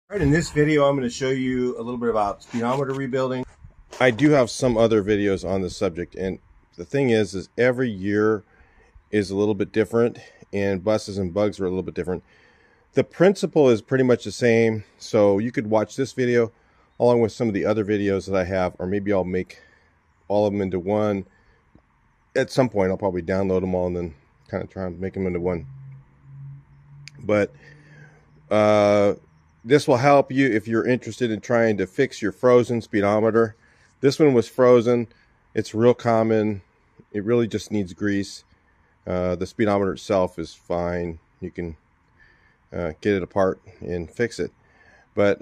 All right, in this video, I'm going to show you a little bit about speedometer rebuilding. I do have some other videos on this subject, and the thing is every year is a little bit different, and buses and bugs are a little bit different. The principle is pretty much the same, so you could watch this video along with some of the other videos that I have, or maybe I'll make all of them into one. At some point, I'll probably download them all and then kind of try and make them into one. But this will help you if you're interested in trying to fix your frozen speedometer. This one was frozen. It's real common. It really just needs grease. The speedometer itself is fine. You can get it apart and fix it. But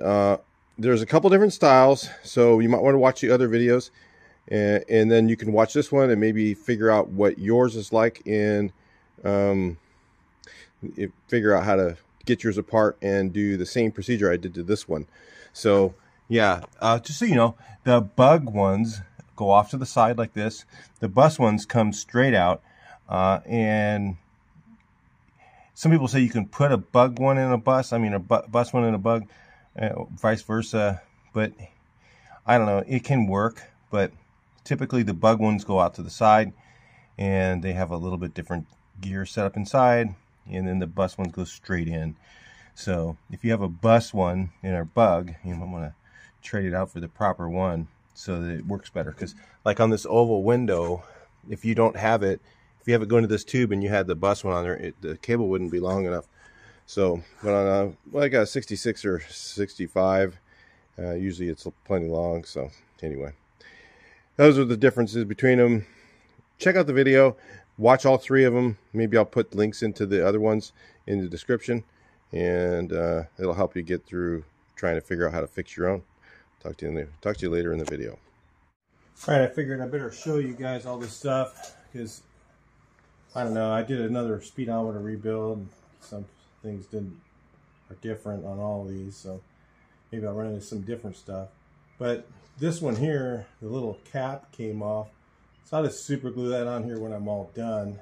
there's a couple different styles, so you might want to watch the other videos, and then you can watch this one and maybe figure out what yours is like, and figure out how to get yours apart and do the same procedure I did to this one. So yeah, just so you know, the bug ones go off to the side like this. The bus ones come straight out, and some people say you can put a bug one in a bus. I mean, a bus one in a bug, vice versa. But I don't know, it can work, but typically the bug ones go out to the side, and they have a little bit different gear set up inside, and then the bus ones go straight in. So if you have a bus one and a bug, you might want to trade it out for the proper one so that it works better. Because like on this oval window, if you don't have it, if you have it going to this tube and you had the bus one on there, the cable wouldn't be long enough. So, but on well, I got a 66 or 65. Usually it's plenty long. So anyway, those are the differences between them. Check out the video. Watch all three of them. Maybe I'll put links into the other ones in the description, and it'll help you get through trying to figure out how to fix your own. Talk to you later in the video. All right, I figured I better show you guys all this stuff because I don't know. I did another speedometer rebuild. Some things are different on all of these, so maybe I'll run into some different stuff. But this one here, the little cap came off. So I'll just super glue that on here when I'm all done.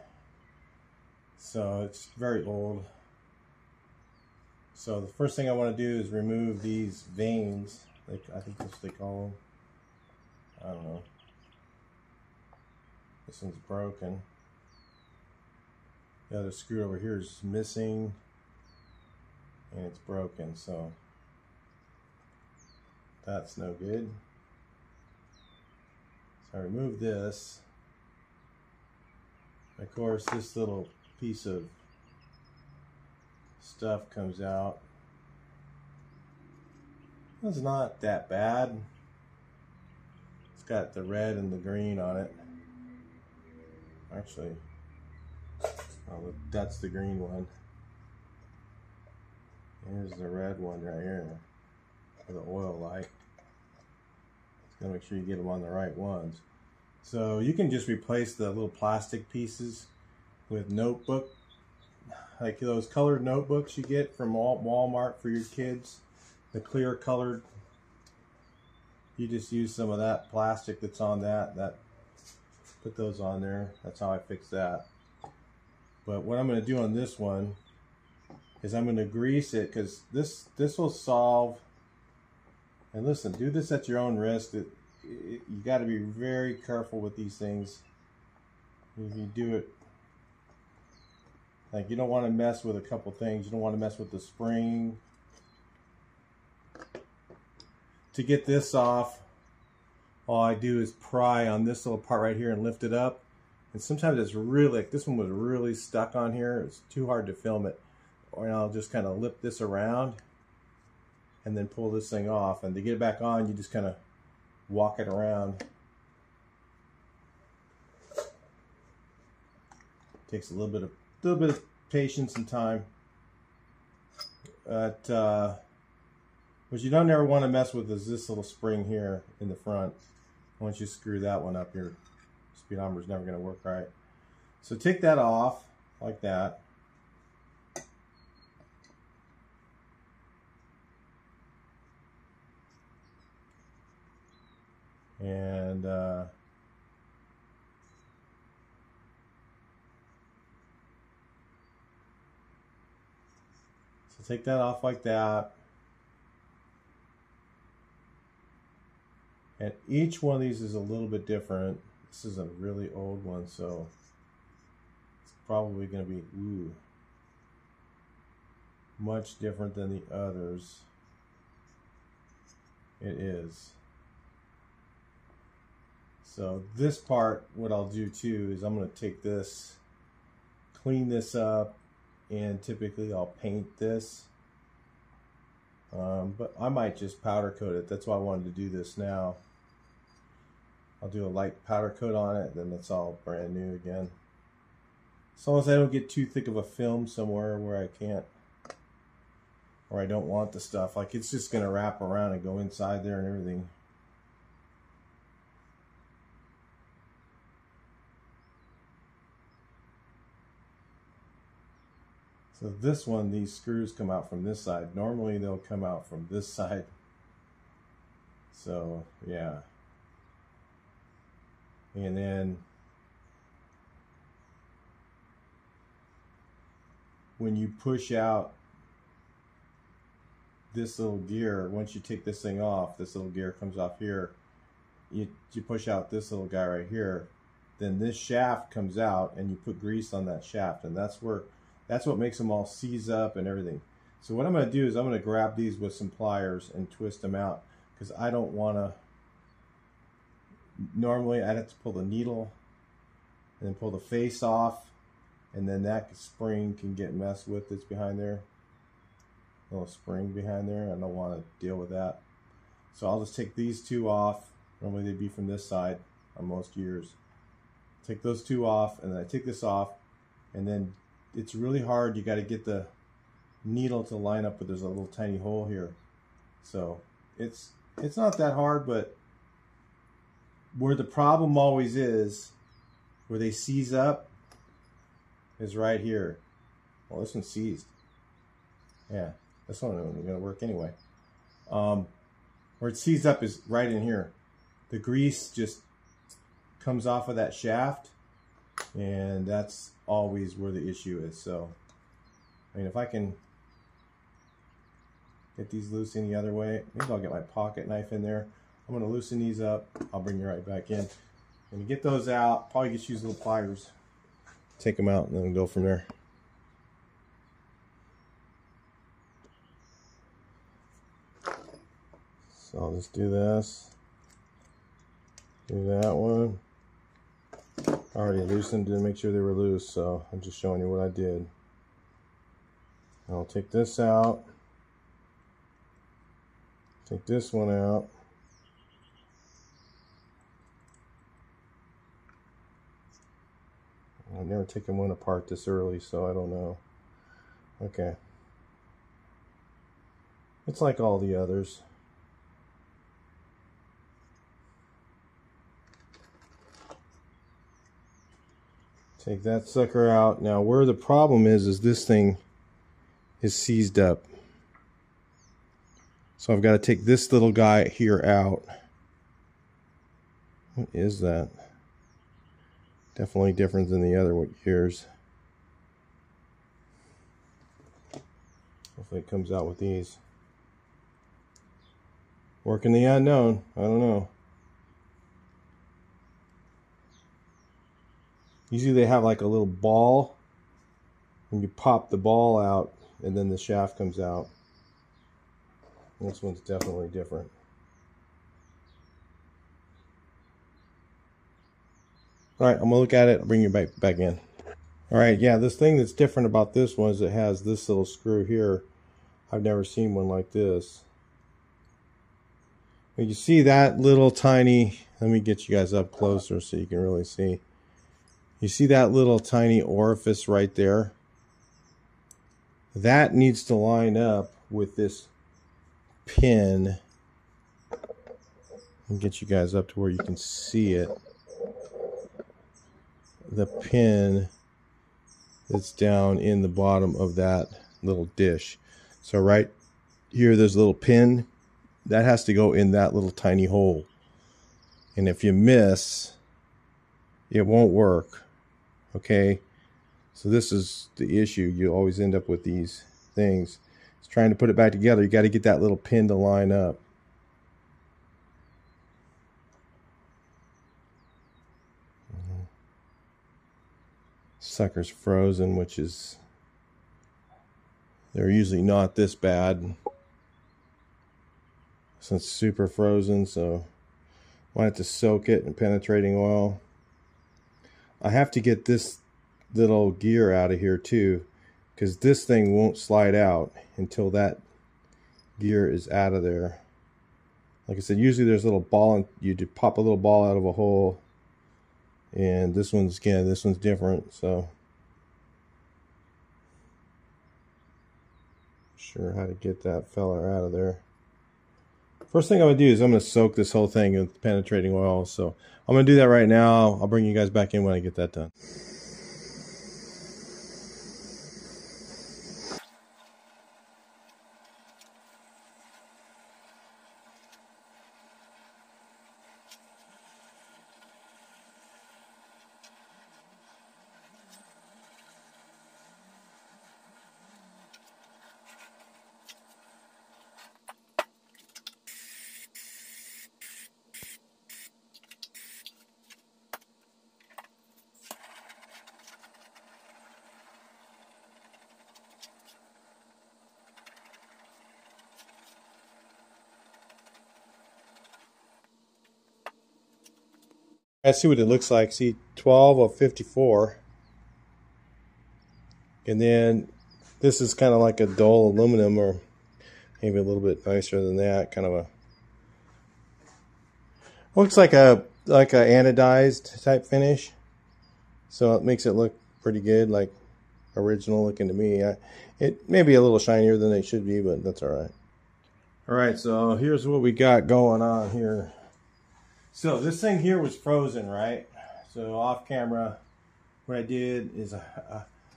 So it's very old. So the first thing I want to do is remove these vanes. Like, I think that's what they call them. I don't know. This one's broken. The other screw over here is missing, and it's broken. So that's no good. So I remove this. Of course, this little piece of stuff comes out. It's not that bad. It's got the red and the green on it. Actually, oh, that's the green one. Here's the red one right here for the oil light. Gotta make sure you get them on the right ones. So you can just replace the little plastic pieces with notebook, like those colored notebooks you get from Walmart for your kids, the clear colored. You just use some of that plastic that's on that put those on there. That's how I fix that. But what I'm going to do on this one is I'm going to grease it, because this will solve. And listen, do this at your own risk. You got to be very careful with these things. If you do it, like, you don't want to mess with a couple things. You don't want to mess with the spring. To get this off, all I do is pry on this little part right here and lift it up. And sometimes it's really, like this one was really stuck on here. It's too hard to film it. Or I'll just kind of lift this around and then pull this thing off. And to get it back on, you just kind of walk it around. Takes a little bit of patience and time. But what you don't ever want to mess with is this little spring here in the front. Once you screw that one up, your speedometer is never going to work right. So take that off like that. And so take that off like that. And each one of these is a little bit different. This is a really old one, so it's probably going to be much different than the others. It is. So this part, what I'll do too is I'm going to take this, clean this up, and typically I'll paint this. But I might just powder coat it. That's why I wanted to do this now. I'll do a light powder coat on it, then it's all brand new again. As long as I don't get too thick of a film somewhere where I can't, or I don't want the stuff. Like it's just going to wrap around and go inside there and everything. So this one, these screws come out from this side. Normally they'll come out from this side. So yeah. And then when you push out this little gear, once you take this thing off, this little gear comes off here. You push out this little guy right here, then this shaft comes out and you put grease on that shaft, and that's what makes them all seize up and everything. So what I'm going to do is I'm going to grab these with some pliers and twist them out, because I don't want to. Normally I'd have to pull the needle and then pull the face off, and then that spring can get messed with that's behind there. A little spring behind there. I don't want to deal with that. So I'll just take these two off. Normally they'd be from this side on most gears. Take those two off, and then I take this off, and then it's really hard. You got to get the needle to line up, but there's a little tiny hole here. So it's not that hard, but where the problem always is, where they seize up, is right here. Well, this one's seized. Yeah, this one isn't going to work anyway. Where it seized up is right in here. The grease just comes off of that shaft, and that's always where the issue is. So, I mean, if I can get these loose any other way, maybe I'll get my pocket knife in there. I'm going to loosen these up. I'll bring you right back in. When you get those out, probably just use little pliers. Take them out and then go from there. So I'll just do this. Do that one. I already loosened to make sure they were loose, so I'm just showing you what I did. I'll take this out. Take this one out. I've never taken one apart this early, so I don't know. Okay. It's like all the others. Take that sucker out. Now where the problem is this thing is seized up. So I've got to take this little guy here out. What is that? Definitely different than the other gears. Hopefully it comes out with these. Working the unknown. I don't know. Usually they have like a little ball, and you pop the ball out, and then the shaft comes out. This one's definitely different. Alright, I'm going to look at it. I'll bring you back in. Alright, yeah, this thing that's different about this one is it has this little screw here. I've never seen one like this. But you see that little tiny, let me get you guys up closer so you can really see. You see that little tiny orifice right there? That needs to line up with this pin. And get you guys up to where you can see it. The pin that's down in the bottom of that little dish. So right here, there's a little pin that has to go in that little tiny hole. And if you miss, it won't work. Okay, so this is the issue. You always end up with these things. It's trying to put it back together. You got to get that little pin to line up. sucker's frozen, which is, they're usually not this bad. So it's super frozen, so I might have to soak it in penetrating oil. I have to get this little gear out of here too, because this thing won't slide out until that gear is out of there. Like I said, usually there's a little ball, and you do pop a little ball out of a hole, and this one's different, so not sure how to get that fella out of there. First thing I'm going to do is I'm going to soak this whole thing with penetrating oil. So I'm going to do that right now. I'll bring you guys back in when I get that done. Let's see what it looks like. See, 12 of 54. And then this is kind of like a dull aluminum, or maybe a little bit nicer than that. Kind of a, looks like a anodized type finish. So it makes it look pretty good, like original looking to me. It may be a little shinier than it should be, but that's all right. All right, so here's what we got going on here. So this thing here was frozen, right? So off camera, what I did is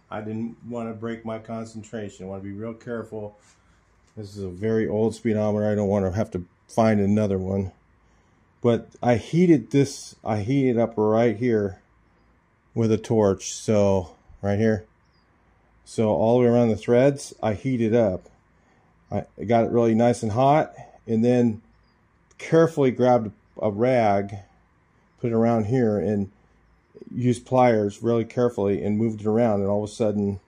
I didn't want to break my concentration. I want to be real careful. This is a very old speedometer. I don't want to have to find another one. But I heated this, I heated up right here with a torch. So right here. So all the way around the threads, I heated up. I got it really nice and hot, and then carefully grabbed a rag, put it around here, and used pliers really carefully and moved it around. And all of a sudden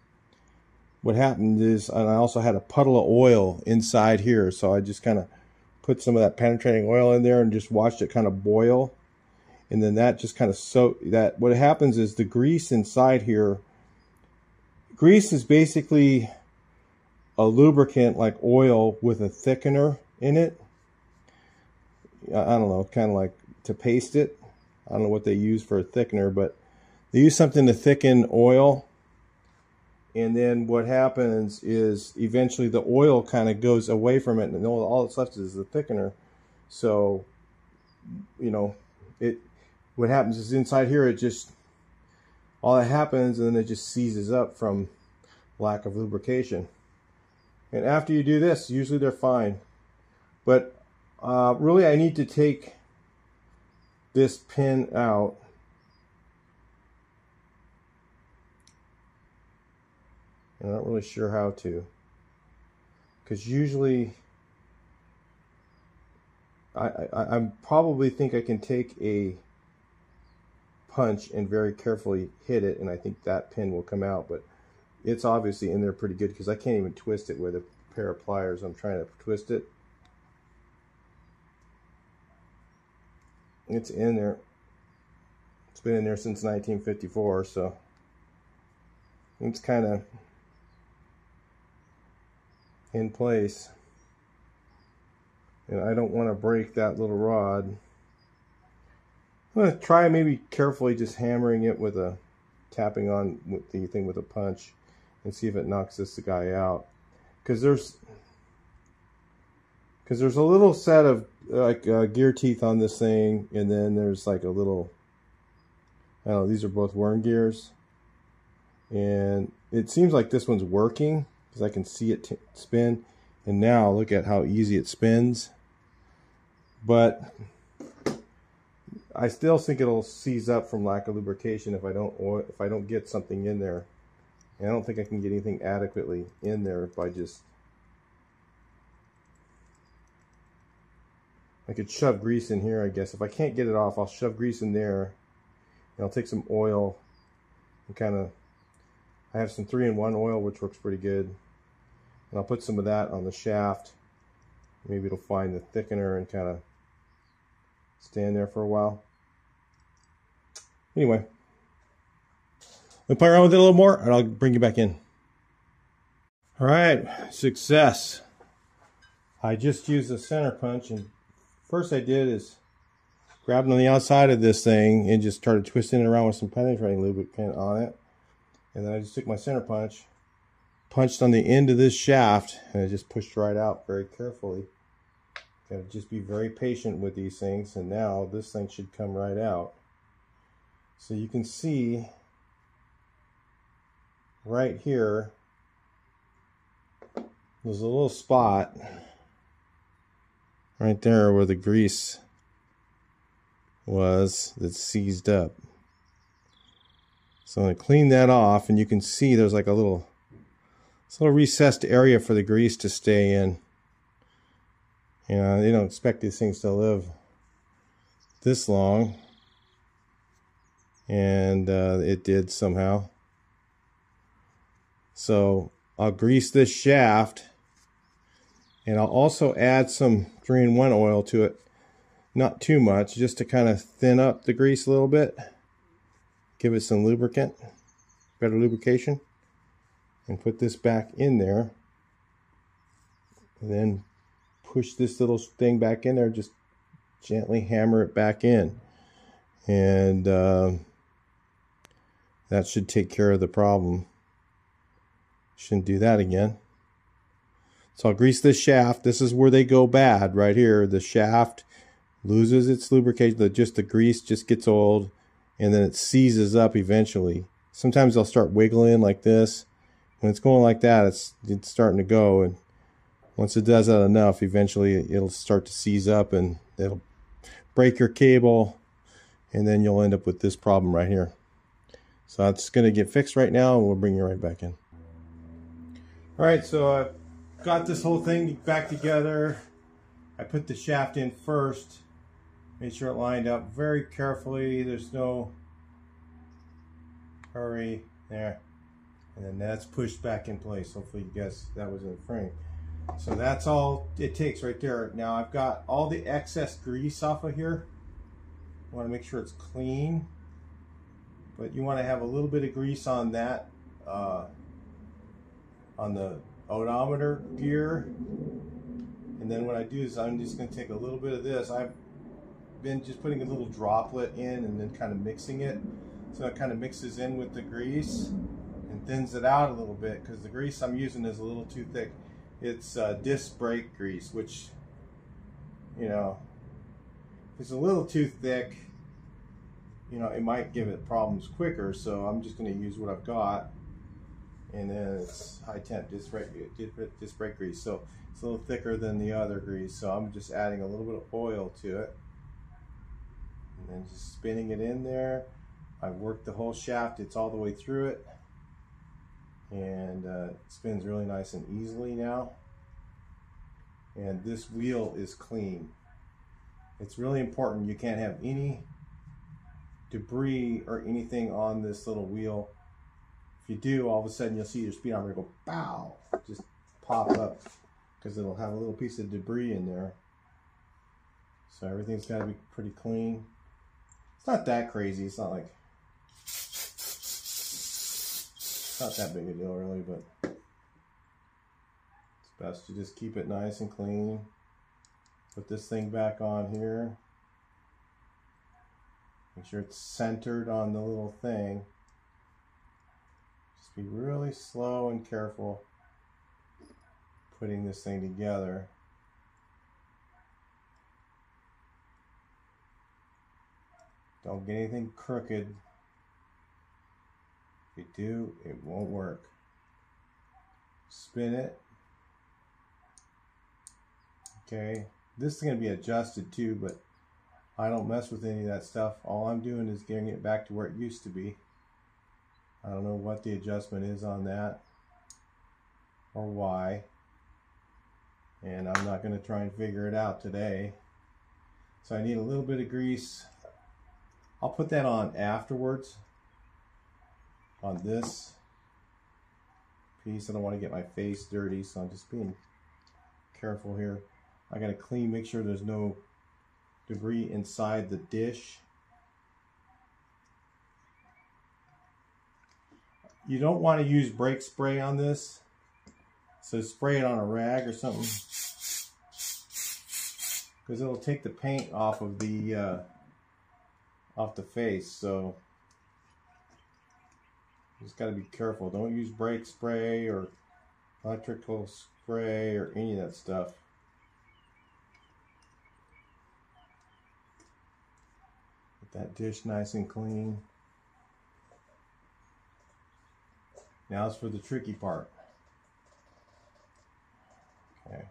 what happened is, and I also had a puddle of oil inside here, so I just kind of put some of that penetrating oil in there and just watched it kind of boil. And then that just kind of soaked that. What happens is the grease inside here, grease is basically a lubricant like oil with a thickener in it. I don't know, kind of like to paste it. I don't know what they use for a thickener, but they use something to thicken oil. And then what happens is eventually the oil kind of goes away from it, and all that's left is the thickener. So, you know, what happens is inside here, it just, all that happens, and then it just seizes up from lack of lubrication. And after you do this, usually they're fine. But really, I need to take this pin out. I'm not really sure how to, because usually I probably think I can take a punch and very carefully hit it, and I think that pin will come out. But it's obviously in there pretty good, because I can't even twist it with a pair of pliers. I'm trying to twist it. It's in there. It's been in there since 1954, so it's kind of in place. And I don't want to break that little rod. I'm going to try maybe carefully just hammering it with a, tapping on with the thing with a punch, and see if it knocks this guy out. Because there's a little set of like gear teeth on this thing, and then there's like a little, I don't know, these are both worm gears, and it seems like this one's working because I can see it spin. And now look at how easy it spins. But I still think it'll seize up from lack of lubrication if I don't get something in there. And I don't think I can get anything adequately in there by just, I could shove grease in here, I guess. If I can't get it off, I'll shove grease in there, and I'll take some oil and kind of I have some 3-in-1 oil, which works pretty good. And I'll put some of that on the shaft. Maybe it'll find the thickener and kind of stand there for a while. Anyway, let me play around with it a little more and I'll bring you back in. All right, success. I just used a center punch, and first I did is grabbed on the outside of this thing and just started twisting it around with some penetrating lubricant on it. And then I just took my center punch, punched on the end of this shaft, and I just pushed right out very carefully. Gotta just be very patient with these things, and now this thing should come right out. So you can see right here, there's a little spot right there where the grease was that's seized up. So I'm going to clean that off, and you can see there's like a little recessed area for the grease to stay in. You know, they don't expect these things to live this long, and it did somehow. So I'll grease this shaft, and I'll also add some 3-in-1 oil to it. Not too much, just to kind of thin up the grease a little bit. Give it some lubricant, better lubrication. And put this back in there. And then push this little thing back in there, just gently hammer it back in. And that should take care of the problem. Shouldn't do that again. So I'll grease this shaft. This is where they go bad, right here. The shaft loses its lubrication. The grease just gets old, and then it seizes up eventually. Sometimes they'll start wiggling like this. When it's going like that, it's starting to go, and once it does that enough, eventually it'll start to seize up, and it'll break your cable, and then you'll end up with this problem right here. So that's going to get fixed right now, and we'll bring you right back in. All right, so I've got this whole thing back together. I put the shaft in first, made sure it lined up very carefully. There's no hurry there. And then that's pushed back in place. Hopefully you guys, that was in the frame. So that's all it takes right there. Now I've got all the excess grease off of here. I want to make sure it's clean. But you want to have a little bit of grease on that, on the odometer gear. And then what I do is I'm just going to take a little bit of this. I've been just putting a little droplet in and then kind of mixing it. So it kind of mixes in with the grease and thins it out a little bit, because the grease I'm using is a little too thick. It's disc brake grease, which, you know, if it's a little too thick, you know, it might give it problems quicker. So I'm just going to use what I've got. And then it's high temp disc brake grease. So it's a little thicker than the other grease. So I'm just adding a little bit of oil to it. And then just spinning it in there. I've worked the whole shaft. It's all the way through it. And it spins really nice and easily now. And this wheel is clean. It's really important. You can't have any debris or anything on this little wheel. If you do, all of a sudden you'll see your speedometer go pow, just pop up, because it'll have a little piece of debris in there. So everything's got to be pretty clean. It's not that crazy. It's not like, it's not that big a deal really, but it's best to just keep it nice and clean. Put this thing back on here. Make sure it's centered on the little thing. Just be really slow and careful putting this thing together. Don't get anything crooked. If you do, it won't work. Spin it. Okay, this is going to be adjusted too, but I don't mess with any of that stuff. All I'm doing is getting it back to where it used to be. I don't know what the adjustment is on that or why, and I'm not going to try and figure it out today. So I need a little bit of grease. I'll put that on afterwards on this. piece. I don't want to get my face dirty, so I'm just being careful here. I gotta clean, make sure there's no debris inside the dish. You don't want to use brake spray on this, so spray it on a rag or something, because it'll take the paint off of the face. So you just got to be careful. Don't use brake spray or electrical spray or any of that stuff. Get that dish nice and clean. Now it's for the tricky part. Okay.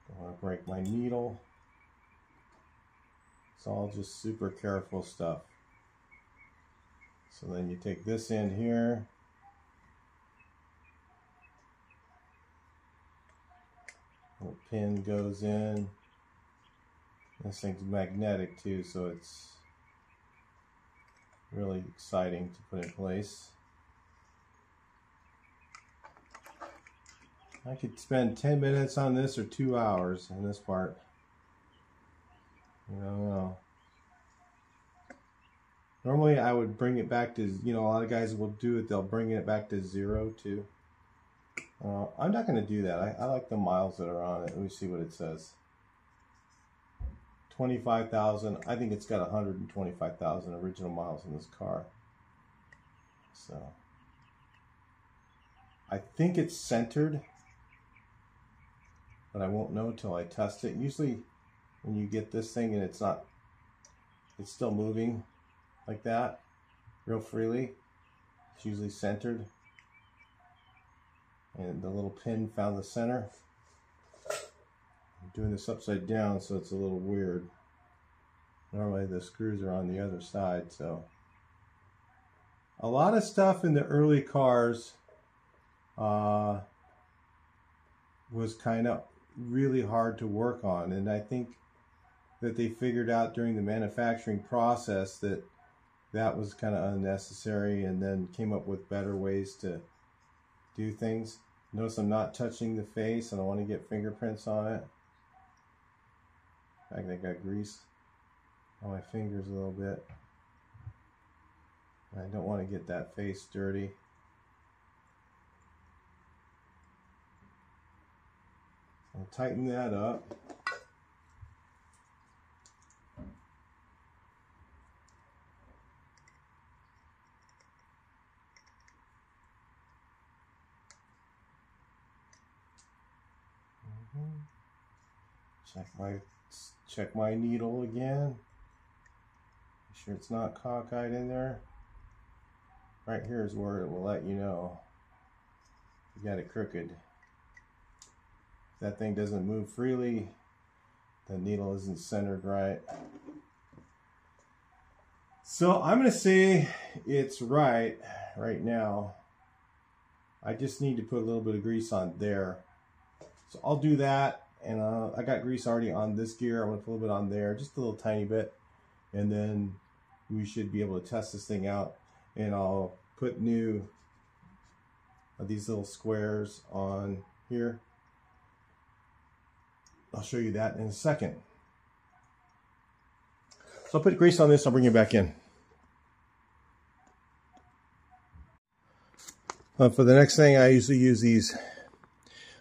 Don't want to break my needle. It's all just super careful stuff. So then you take this end here. Little pin goes in. This thing's magnetic too, so it's really exciting to put in place. I could spend 10 minutes on this or 2 hours in this part. I don't know. Normally I would bring it back to, you know, a lot of guys will do it, they'll bring it back to 0 too. I'm not going to do that. I like the miles that are on it. Let me see what it says. 25,000. I think it's got 125,000 original miles in this car. So I think it's centered, but I won't know until I test it. Usually when you get this thing and it's still moving like that real freely, it's usually centered. And the little pin found the center. I'm doing this upside down, so it's a little weird. Normally the screws are on the other side. So a lot of stuff in the early cars was kind of really hard to work on, and I think that they figured out during the manufacturing process that that was kind of unnecessary, and then came up with better ways to do things. Notice I'm not touching the face. I don't want to get fingerprints on it. In fact, I got grease on my fingers a little bit. I don't want to get that face dirty. I'll tighten that up. Check my needle again. Make sure it's not cockeyed in there. Right here is where it will let you know you got it crooked. If that thing doesn't move freely, the needle isn't centered right. So I'm going to say it's right now. I just need to put a little bit of grease on there. So I'll do that, and I got grease already on this gear. I'm going to put a little bit on there, just a little tiny bit, and then we should be able to test this thing out. And I'll put new these little squares on here. I'll show you that in a second. So I'll put grease on this, I'll bring it back in. For the next thing, I usually use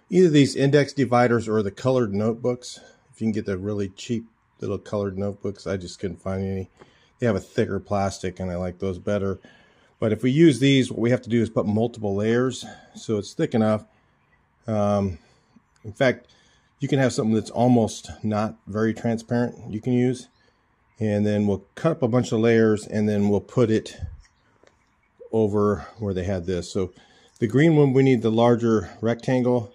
either these index dividers or the colored notebooks. If you can get the really cheap little colored notebooks, I just couldn't find any. They have a thicker plastic and I like those better. But if we use these, what we have to do is put multiple layers so it's thick enough. In fact, you can have something that's almost not very transparent you can use. And then we'll cut up a bunch of layers and then we'll put it over where they had this. So the green one, we need the larger rectangle.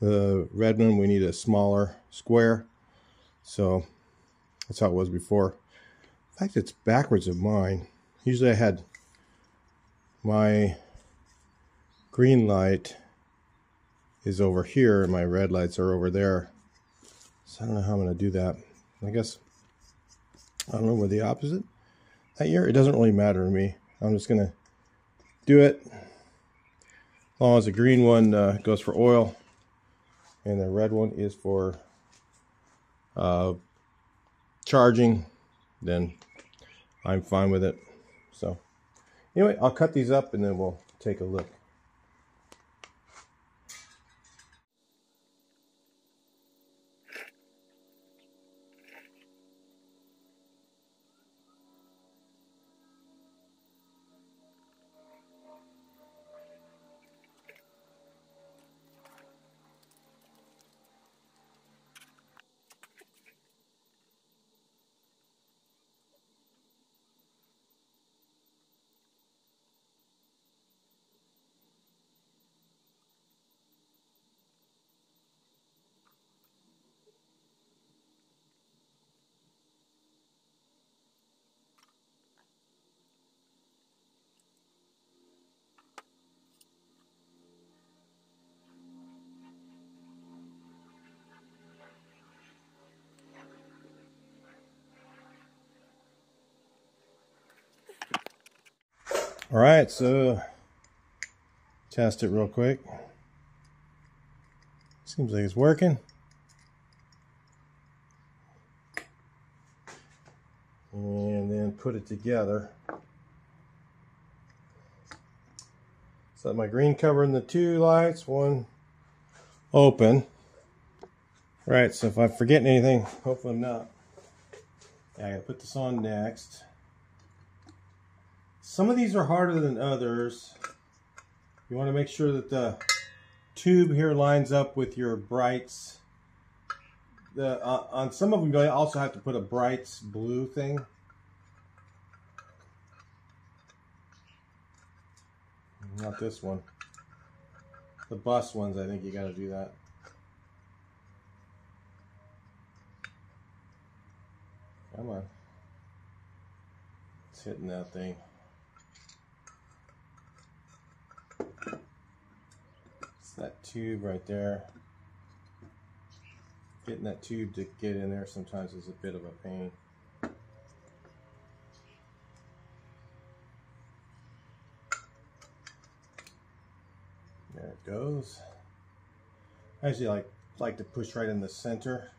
The red one, we need a smaller square. So that's how it was before. In fact, it's backwards of mine. Usually I had my green light is over here and my red lights are over there. So I don't know how I'm going to do that. I guess, I don't know, with the opposite that year. It doesn't really matter to me. I'm just going to do it. As long as the green one goes for oil and the red one is for charging, then I'm fine with it. So anyway, I'll cut these up and then we'll take a look. All right, so test it real quick. Seems like it's working. And then put it together. So my green covering the two lights, one open. Right, so if I'm forgetting anything, hopefully I'm not. I gotta put this on next. Some of these are harder than others. You want to make sure that the tube here lines up with your brights. On some of them, you also have to put a brights blue thing. Not this one. The bus ones, I think you got to do that. Come on. It's hitting that thing. It's that tube right there. Getting that tube to get in there sometimes is a bit of a pain. There it goes. I actually like to push right in the center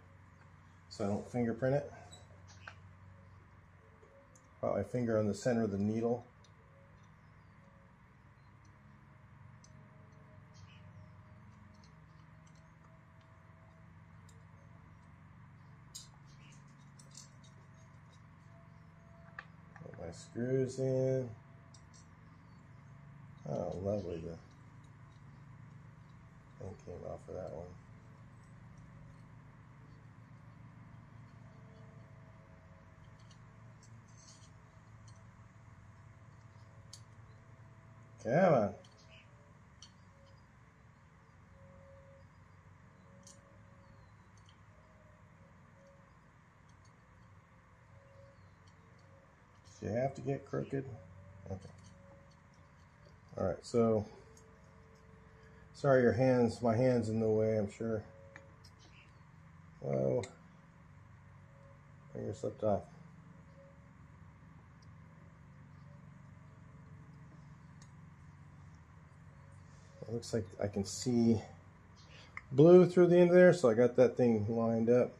so I don't fingerprint it. Put my finger on the center of the needle. Put my screws in. Oh, lovely. The thing came off of that one. Come on. Do you have to get crooked? Okay. Alright, so sorry my hand's in the way, I'm sure. Whoa. Finger slipped off. It looks like I can see blue through the end there, so I got that thing lined up.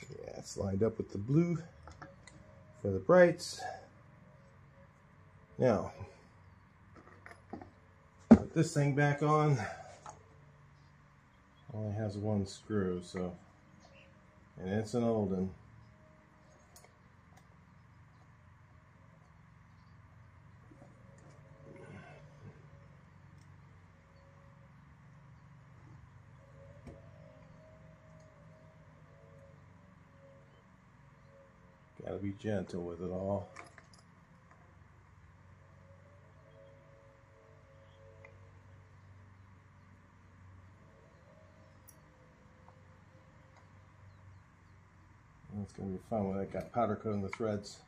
Yeah, it's lined up with the blue for the brights. Now, put this thing back on. Only has one screw, so, and it's an old one. Gotta be gentle with it all. It's gonna be fun when I got powder coat on the threads.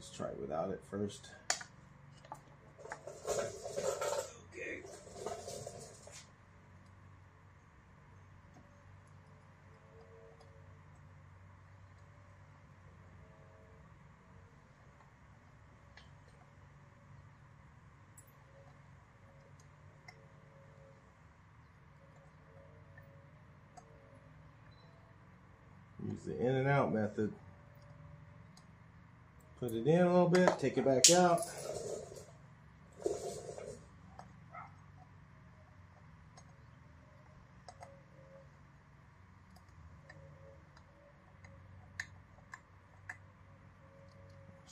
Let's try it without it first. Okay. Use the in and out method. Put it in a little bit, take it back out.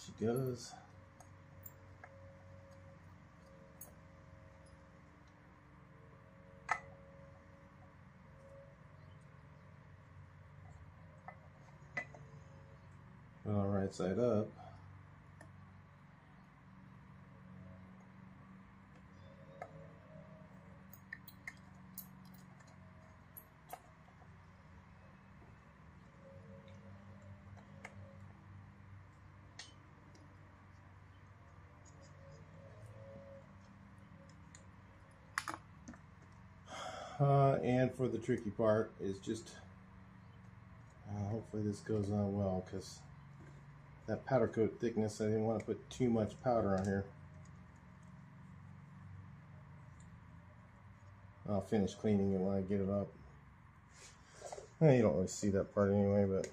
She goes. All right side up. And for the tricky part is just hopefully this goes on well, because that powder coat thickness, I didn't want to put too much powder on here. I'll finish cleaning it when I get it up. You don't really see that part anyway, but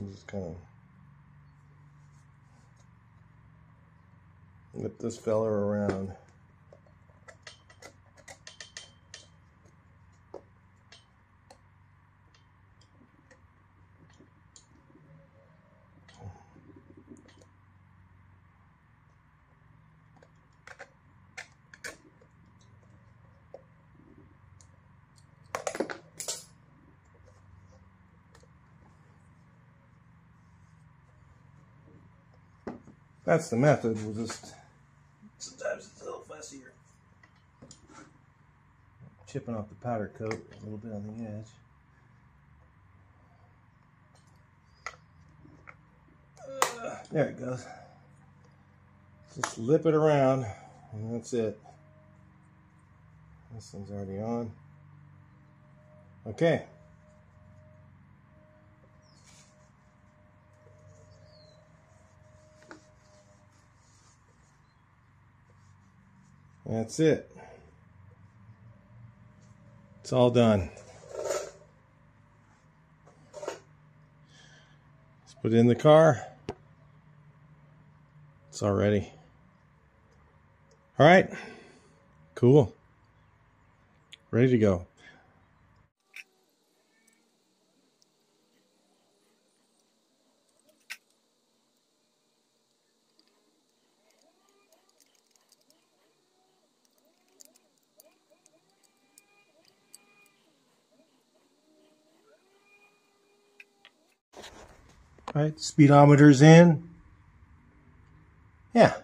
just kind of whip this fella around. That's the method. We'll just, sometimes it's a little fussier. Chipping off the powder coat a little bit on the edge. There it goes. Just lip it around, and that's it. This one's already on. Okay. That's it. It's all done. Let's put it in the car. It's all ready. All right. Cool. Ready to go. All right, speedometer's in. Yeah,